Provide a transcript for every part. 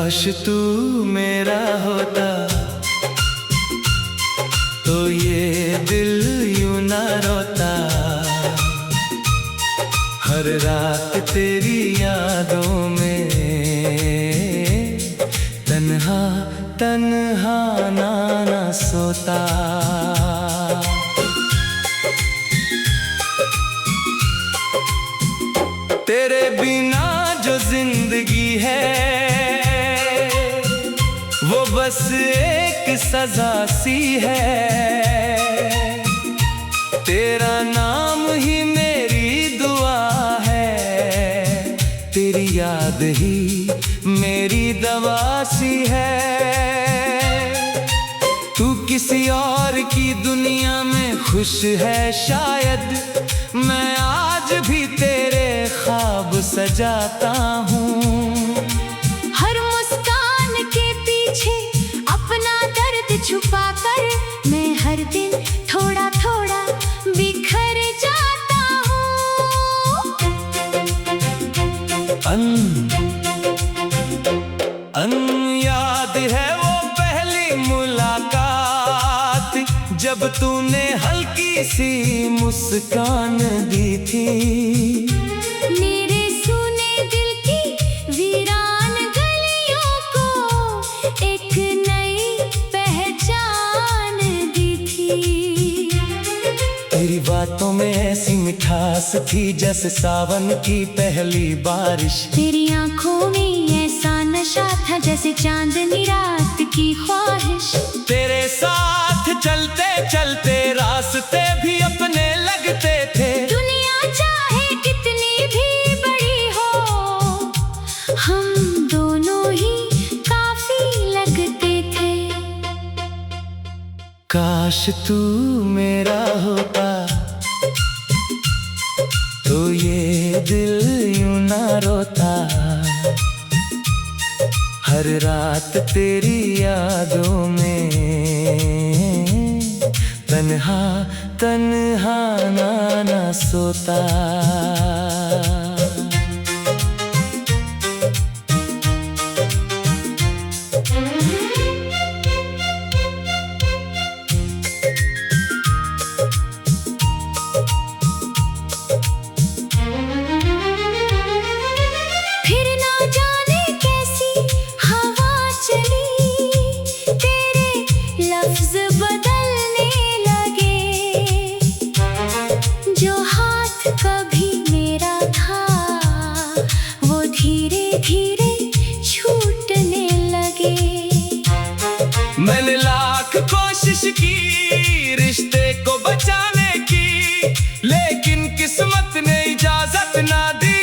काश तू मेरा होता तो ये दिल यूं ना रोता। हर रात तेरी यादों में तन्हा तन्हा ना सोता। तेरे बिना जो जिंदगी है वो बस एक सजा सी है। तेरा नाम ही मेरी दुआ है, तेरी याद ही मेरी दवा सी है। तू किसी और की दुनिया में खुश है शायद, मैं आज भी तेरे ख्वाब सजाता हूँ। हर मुस्कान के पीछे अपना दर्द छुपा कर मैं हर दिन थोड़ा थोड़ा बिखर जाता हूँ। याद है वो पहली मुलाकात जब तूने हल्की सी मुस्कान दी थी। मेरे सुने दिल की वीरान गलियों को एक नई पहचान दी थी। तेरी बातों में ऐसी मिठास थी जैसे सावन की पहली बारिश। तेरी आंखों में ऐसा नशा था जैसे चांदनी रात की ख्वाहिश। तेरे साथ चलते चलते रास्ते भी अपने लगते थे। दुनिया चाहे कितनी भी बड़ी हो, हम दोनों ही काफी लगते थे। काश तू मेरा होता तो ये दिल यूं ना रोता। हर रात तेरी यादों में तन्हा तन्हा ना सोता। फिर ना जाने कैसी हवा चली, तेरे लफ्ज बदलने लगे। जो हाथ कभी मेरा था वो धीरे धीरे छूटने लगे। मैंने लाख कोशिश की रिश्ते को बचाने की, लेकिन किस्मत ने इजाजत ना दी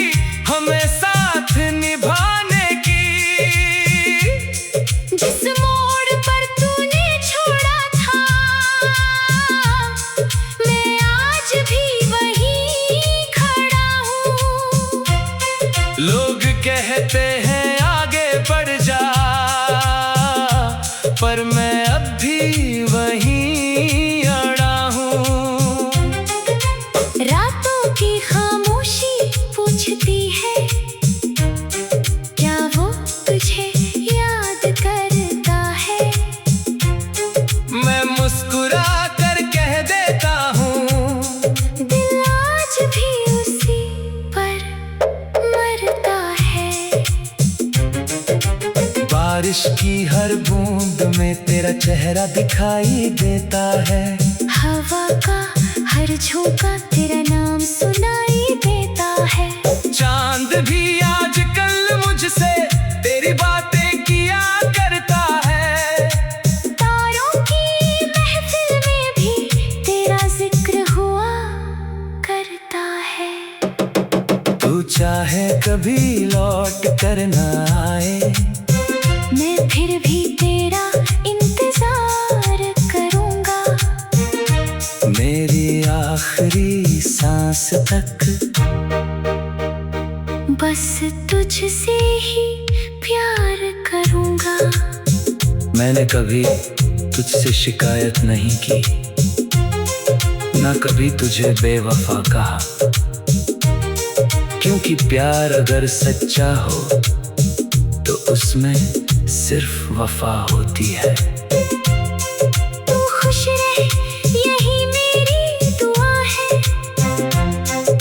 हमें साथ निभाने की। जिस मोड़ पर तूने छोड़ा था मैं आज भी वहीं खड़ा हूँ। लोग कहते हैं आगे बढ़ जा, पर मैं अब भी वहीं अड़ा हूँ। रातों की खामोशी पूछती है क्या वो तुझे याद करता है। मैं मुस्कुरा कर कह देता हूँ दिल आज भी उसी पर मरता है। बारिश की हर बूंद में तेरा चेहरा दिखाई देता है। हवा का हर झोंका तेरा नाम सुनाई देता है। चांद भी आजकल मुझसे तेरी बातें किया करता है। तारों की महफिल में भी तेरा जिक्र हुआ करता है। तू चाहे कभी लौट कर ना आए, मैं फिर भी तेरा इंतजार करूंगा। मेरी आखिरी सांस तक बस तुझसे ही प्यार करूंगा। मैंने कभी तुझसे शिकायत नहीं की, ना कभी तुझे बेवफा कहा। क्योंकि प्यार अगर सच्चा हो तो उसमें सिर्फ वफा होती है। तू खुश रहे यही मेरी दुआ है,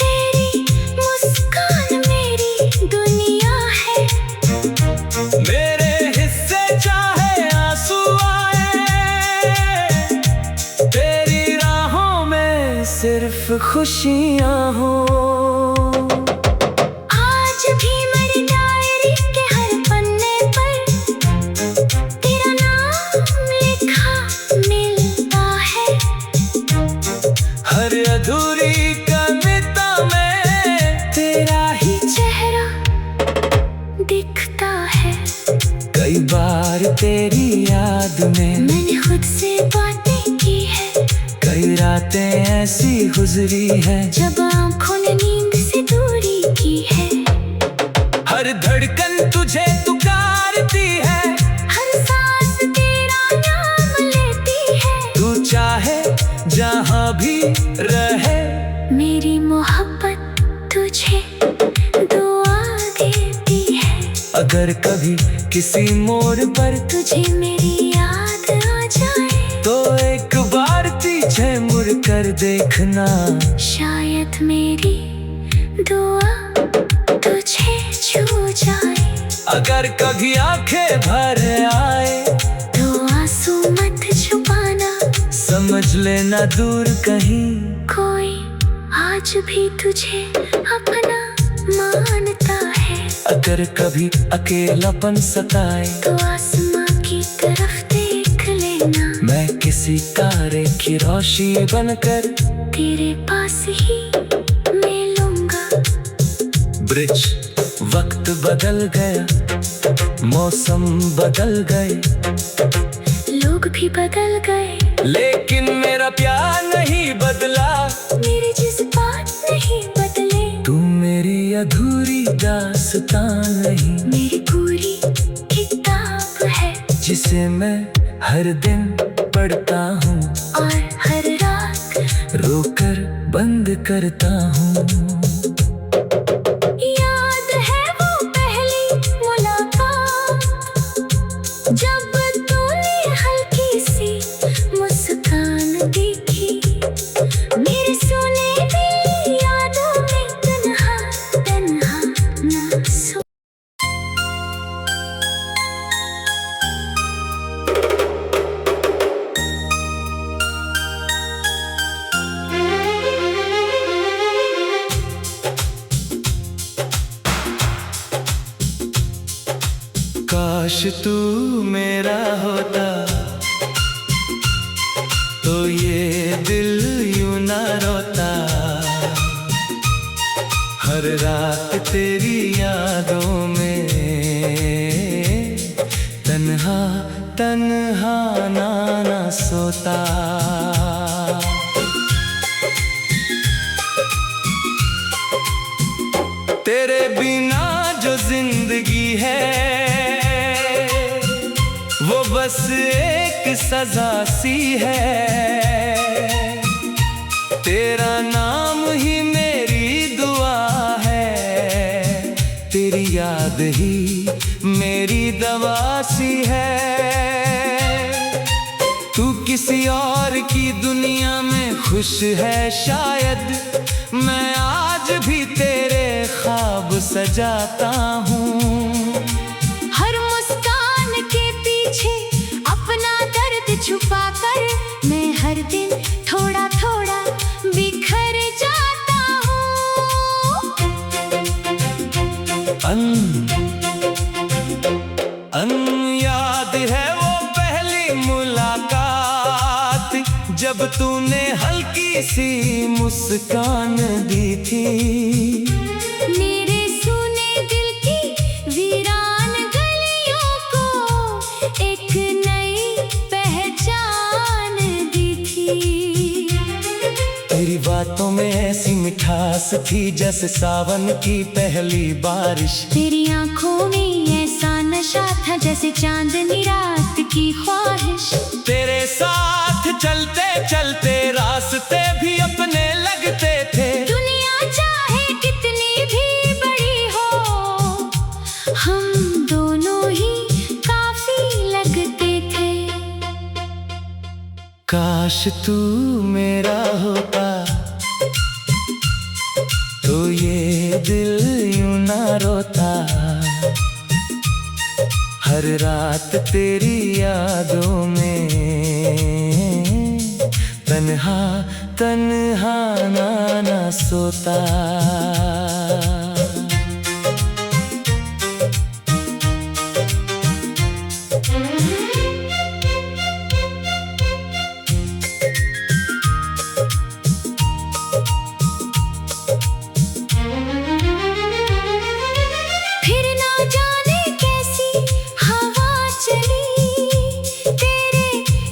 तेरी मुस्कान मेरी दुनिया है। मेरे हिस्से चाहे आंसू आए, तेरी राहों में सिर्फ खुशियां हो। आज भी मेरी डायरी के हर पन्ने पर तेरा नाम लिखा मिलता है। हर अधूरी कविता में तेरा ही चेहरा दिखता है। कई बार तेरी याद में मैंने खुद से बातें की है, कई रातें ऐसी गुजरी है जब आँखों ने नींद से दूरी की है। हर धड़कन तुझे पुकारती है, हर सांस तेरा नाम लेती है। तू चाहे जहां भी रहे, मेरी मोहब्बत तुझे दुआ देती है। अगर कभी किसी मोड़ पर तुझे मेरी याद आ जाए तो एक बार पीछे मुड़ कर देखना। शायद मेरी दुआ तुझे छू जाए। अगर कभी आंखें भर आए तो आंसू मत छुपाना, समझ लेना दूर कहीं कोई आज भी तुझे अपना मानता है। अगर कभी अकेलापन सताए तो आसमां की तरफ देख लेना, मैं किसी तारे की रोशनी बनकर तेरे पास ही मिलूंगा। ब्रिज वक्त बदल गया, मौसम बदल गए, लोग भी बदल गए, लेकिन मेरा प्यार नहीं बदला। मेरे जज्बात नहीं बदले। तू मेरी अधूरी दास्तां नहीं, मेरी पूरी किताब है, जिसे मैं हर दिन पढ़ता हूँ और हर रात रोकर बंद करता हूँ। याद है वो पहली मुलाकात, जब तूने हल्की सी मुस्कान देखी। मेरे सोने की यादों में तन्हा तन्हा ना सो। काश तू मेरा होता तो ये दिल यूं ना रोता। हर रात तेरी यादों में तन्हा तन्हा ना सोता। तेरे बिना जो जिंदगी है वो बस एक सजा सी है। तेरा नाम ही मेरी दुआ है, तेरी याद ही मेरी दवा सी है। तू किसी और की दुनिया में खुश है शायद, मैं आज भी तेरे ख्वाब सजाता हूँ। हर मुस्कान के पीछे अपना दर्द छुपा कर मैं हर दिन थोड़ा थोड़ा बिखर जाता हूँ। याद है वो पहली मुलाकात, जब तूने हल्की सी मुस्कान दी थी। मेरे सूने दिल की वीरान गलियों को एक नई पहचान दी थी। तेरी बातों में ऐसी मिठास थी जैसे सावन की पहली बारिश। तेरी आंखों में ऐसा नशा था जैसे चांदनी रात की ख्वाहिश। तेरे साथ चलते चलते रास्ते भी अपने लगते थे। दुनिया चाहे कितनी भी बड़ी हो, हम दोनों ही काफी काश तू मेरा होता तो ये दिल यूं ना रोता। हर रात तेरी यादों में तन्हा तन्हा ना सोता। फिर ना जाने कैसी हवा चली, तेरे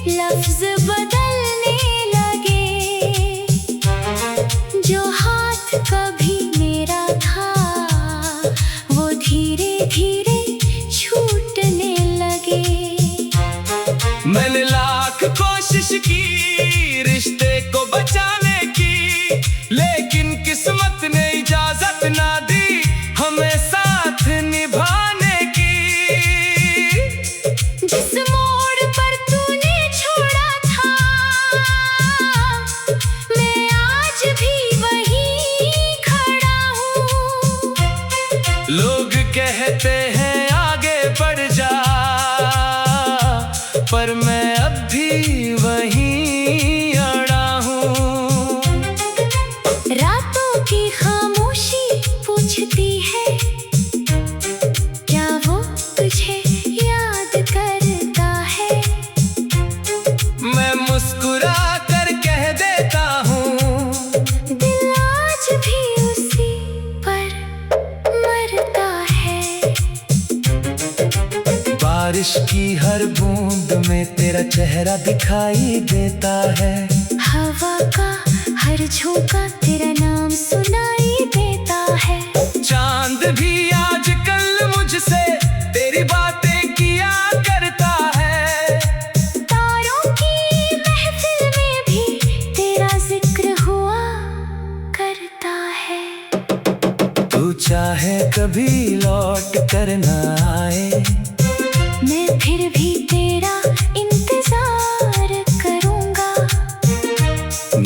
लफ्ज बदलने लगे। जो हाथ कभी मेरा था वो धीरे धीरे छूटने लगे। मैंने लाख कोशिश की रिश्ते को बचाने की, लेकिन किस्मत ने इजाजत ना दी हमें साथ निभाने की। जिस मोड़ पर तूने छोड़ा था मैं आज भी वहीं खड़ा हूँ। लोग कहते हैं आगे बढ़ जा, पर मैं अब भी वहीं अड़ा हूँ। रातों की खामोशी पूछती है क्या वो तुझे याद करता है। मैं मुस्कुरा कर कह देता हूँ दिल आज भी उसी पर मरता है। बारिश की हर बूंद में तेरा चेहरा दिखाई देता है। हवा का हर झोंका तेरा नाम सुनाई देता है। चांद भी आजकल मुझसे तेरी बातें किया करता है। तारों की महफिल में भी तेरा जिक्र हुआ करता है। तू चाहे कभी लौट कर ना आए, मैं फिर भी तेरा इंतजार करूंगा।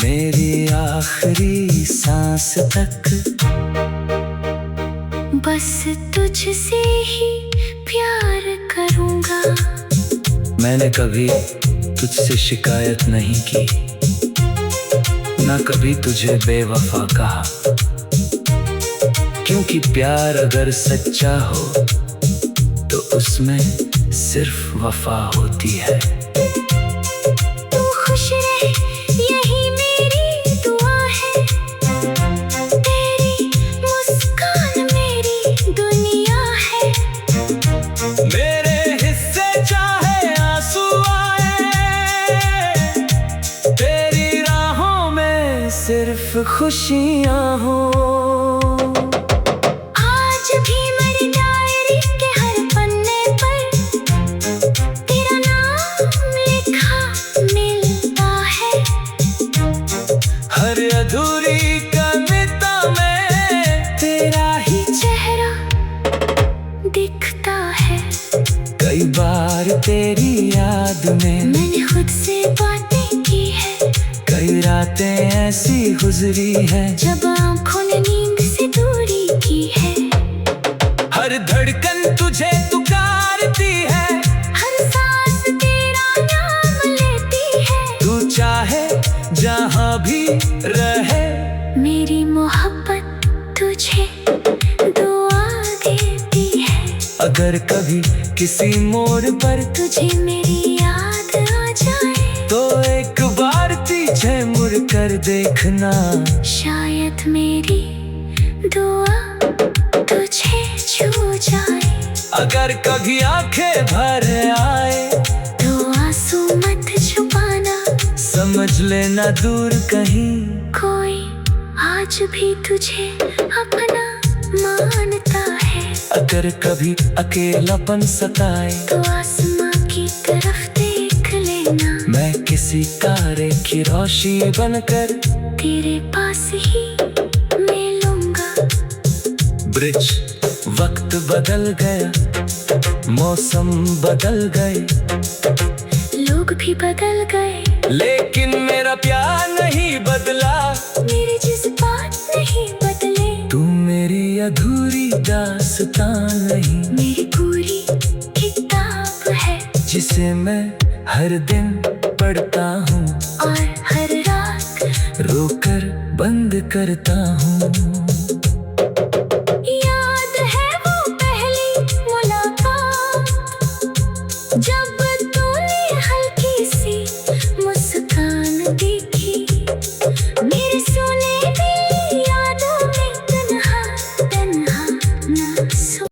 मेरी आखिरी सांस तक बस तुझसे ही प्यार करूंगा। मैंने कभी तुझसे शिकायत नहीं की, ना कभी तुझे बेवफा कहा। क्योंकि प्यार अगर सच्चा हो तो उसमें सिर्फ वफा होती है। तू खुश रहे यही मेरी दुआ है। तेरी मुस्कान मेरी दुनिया है। मेरे हिस्से चाहे आंसू आए, तेरी राहों में सिर्फ खुशियां हो। आज भी मेरी डायरी के हर पन्ने पर तेरा नाम लिखा मिलता है। हर अधूरी कविता में तेरा ही चेहरा दिखता है। कई बार तेरी याद में मैंने खुद से बातें की है। कई रातें ऐसी गुजरी है जब आँखों ने नींद से दूरी की है। हर धड़कन तुझे पुकारती है, हर सांस तेरा नाम लेती है। तू चाहे जहाँ भी रहे मेरी मोहब्बत तुझे दुआ देती है। अगर कभी किसी मोड़ पर तुझे मेरी याद आ जाए तो एक बार पीछे मुड़ कर देखना। शायद मेरी दुआ तुझे छू जाए। अगर कभी आंखें भर आए तो आंसू मत छुपाना। समझ लेना दूर कहीं कोई आज भी तुझे अपना मानता है। अगर कभी अकेलापन सताए तो आसमां की तरफ देख लेना। मैं किसी तारे की रोशनी बनकर तेरे पास ही मिलूंगा। ब्रिज वक्त बदल गया, मौसम बदल गए, लोग भी बदल गए। लेकिन मेरा प्यार नहीं बदला, मेरे जज्बात नहीं बदले। तू मेरी अधूरी दास्तां नहीं, मेरी पूरी किताब है जिसे मैं हर दिन पढ़ता हूँ और हर रात रोकर बंद करता हूँ। याद है वो पहली मुलाकात, जब तूने हल्की सी मुस्कान देखी। मेरे सोने दिल यादों में तन्हा तन्हा ना सो।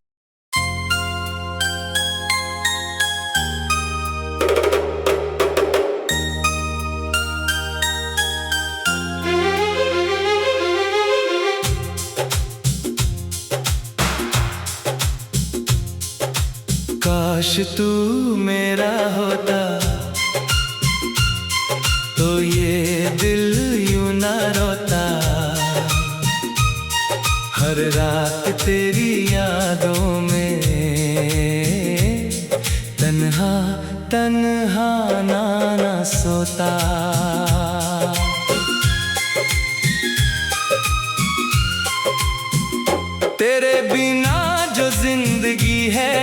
काश तू मेरा होता तो ये दिल यूं ना रोता। हर रात तेरी यादों में तन्हा तन्हा ना सोता। तेरे बिना जो जिंदगी है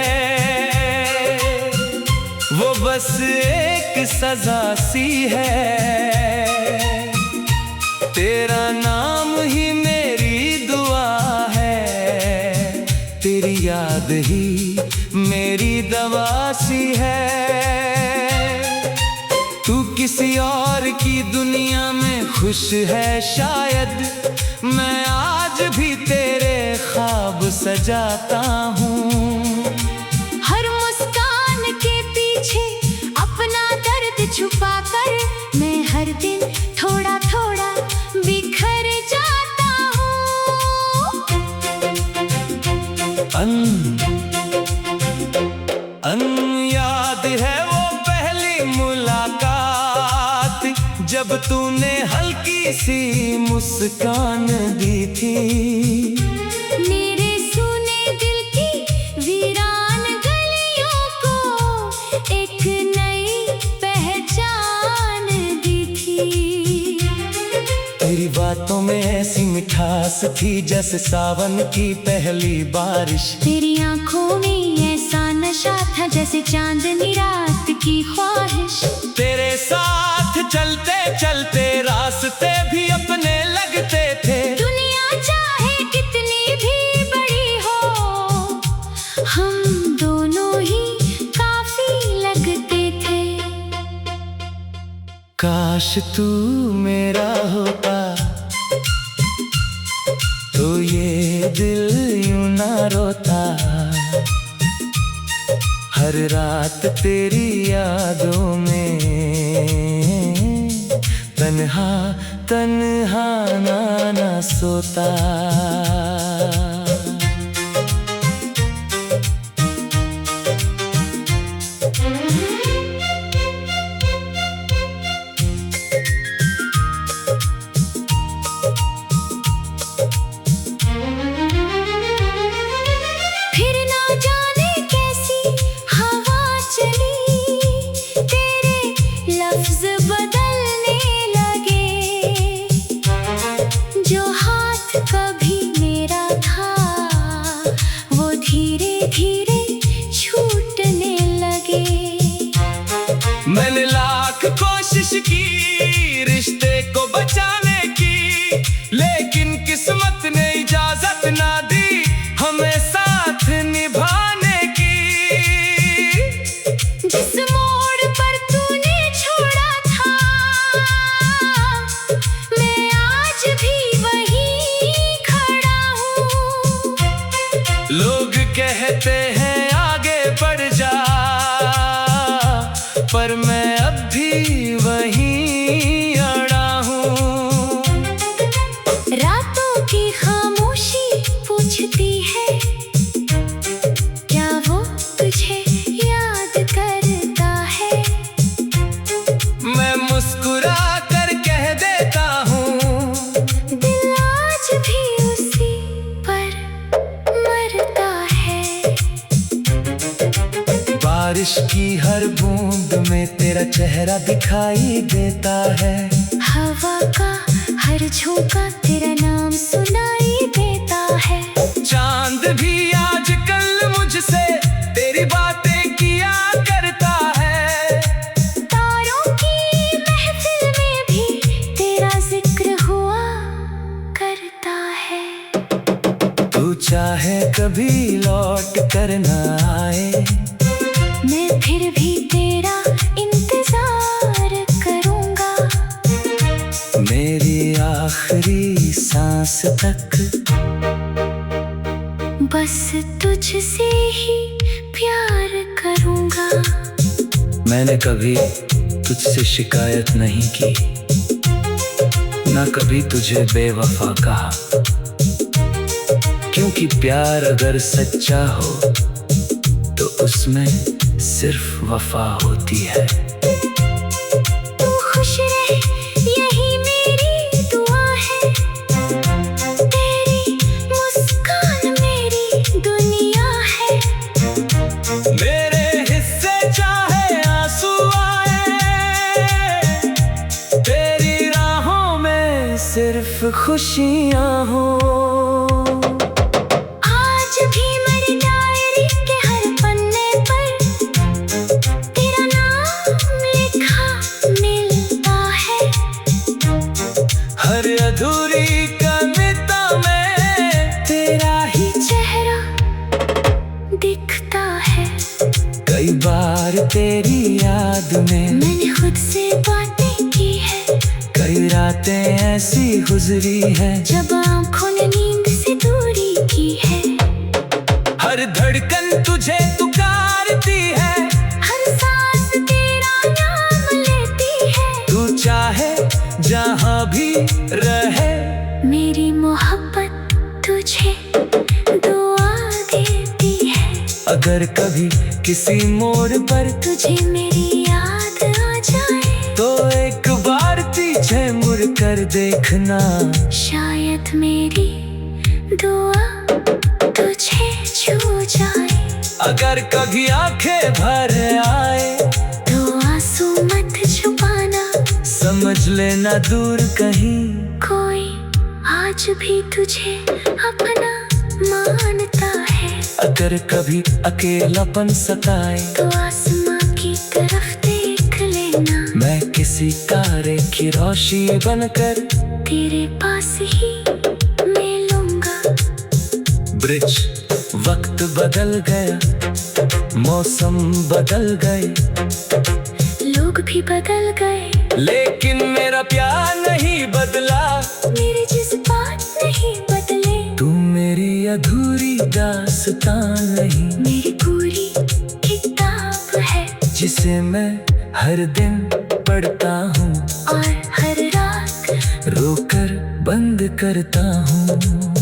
वो बस एक सजा सी है। तेरा नाम ही मेरी दुआ है, तेरी याद ही मेरी दवा सी है। तू किसी और की दुनिया में खुश है शायद, मैं आज भी तेरे ख्वाब सजाता हूँ। हर मुस्कान के पीछे अपना दर्द छुपा कर मैं हर दिन थोड़ा थोड़ा बिखर जाता हूँ। याद है वो पहली मुलाकात, जब तूने हल्की सी मुस्कान दी थी। मेरे सुने दिल की वीरान गलियों को एक नई पहचान दी थी। तेरी बातों में ऐसी मिठास थी जैसे सावन की पहली बारिश। तेरी आंखों में ऐसा नशा था जैसे चांदनी रात की ख्वाहिश। तेरे साथ चलते चलते रास्ते भी अपने लगते थे। दुनिया चाहे कितनी भी बड़ी हो, हम दोनों ही काफी लगते थे। काश तू मेरा होता तो ये दिल यूं ना रोता। हर रात तेरी यादों में तन्हा तन्हा ना सोता। फिर ना जाने कैसी हवा चली, तेरे लफ्ज बदलने लगे। जो हाथ कभी मेरा था वो धीरे धीरे छूटने लगे। मैंने लाख कोशिश की रिश्ते को बचाने की, लेकिन किस्मत ने इजाजत ना दी हमें साथ निभाने की। जिस मोड़ पर तूने छोड़ा था मैं आज भी वहीं खड़ा हूँ। लोग कहते हैं आगे बढ़ जा, पर मैं अब भी वहीं बारिश की हर बूंद में तेरा चेहरा दिखाई देता है। हवा का हर झोंका तेरा नाम सुनाई देता है। चांद भी आजकल मुझसे तेरी बातें किया करता है। तारों की महफिल में भी तेरा जिक्र हुआ करता है। तू चाहे कभी लौट कर न आए, मैं फिर भी तेरा इंतजार करूंगा। मेरी आखिरी सांस तक बस तुझसे ही प्यार करूंगा। मैंने कभी तुझसे शिकायत नहीं की, ना कभी तुझे बेवफा कहा, क्योंकि प्यार अगर सच्चा हो तो उसमें सिर्फ वफा होती है। तू खुश रहे यही मेरी दुआ है। तेरी मुस्कान मेरी दुनिया है। मेरे हिस्से चाहे आंसू आए, तेरी राहों में सिर्फ खुशियां हो। आज भी मेरी डायरी के हर पन्ने पर तेरा नाम लिखा मिलता है। हर अधूरी कविता में तेरा ही चेहरा दिखता है। कई बार तेरी याद में मैंने खुद से बातें की है। कई रातें ऐसी गुजरी है जब आँखों ने नींद से दूरी की है। हर धड़कन तुझे पुकारती है, हर सांस तेरा नाम लेती है। तू चाहे जहां भी रहे, मेरी मोहब्बत तुझे दुआ देती है। अगर कभी किसी मोड़ पर तुझे मेरी याद आ जाए तो एक बार पीछे मुड़ कर देखना। शायद मेरी दुआ तुझे छू जाए। अगर कभी आंखें भर आए तो आंसू मत छुपाना। समझ लेना दूर कहीं कोई आज भी तुझे अपना मानता है। अगर कभी अकेलापन सताए तो आसमां की तरफ देख लेना। मैं किसी तारे की रोशनी बनकर तेरे पास ही मिलूंगा। ब्रिज वक्त बदल गया, मौसम बदल गए, लोग भी बदल गए, लेकिन मेरा प्यार नहीं बदला। मेरे जज्बात नहीं बदले। तू मेरी अधूरी दास्तां नहीं, मेरी पूरी किताब है जिसे मैं हर दिन पढ़ता हूँ और हर रात रोकर बंद करता हूँ।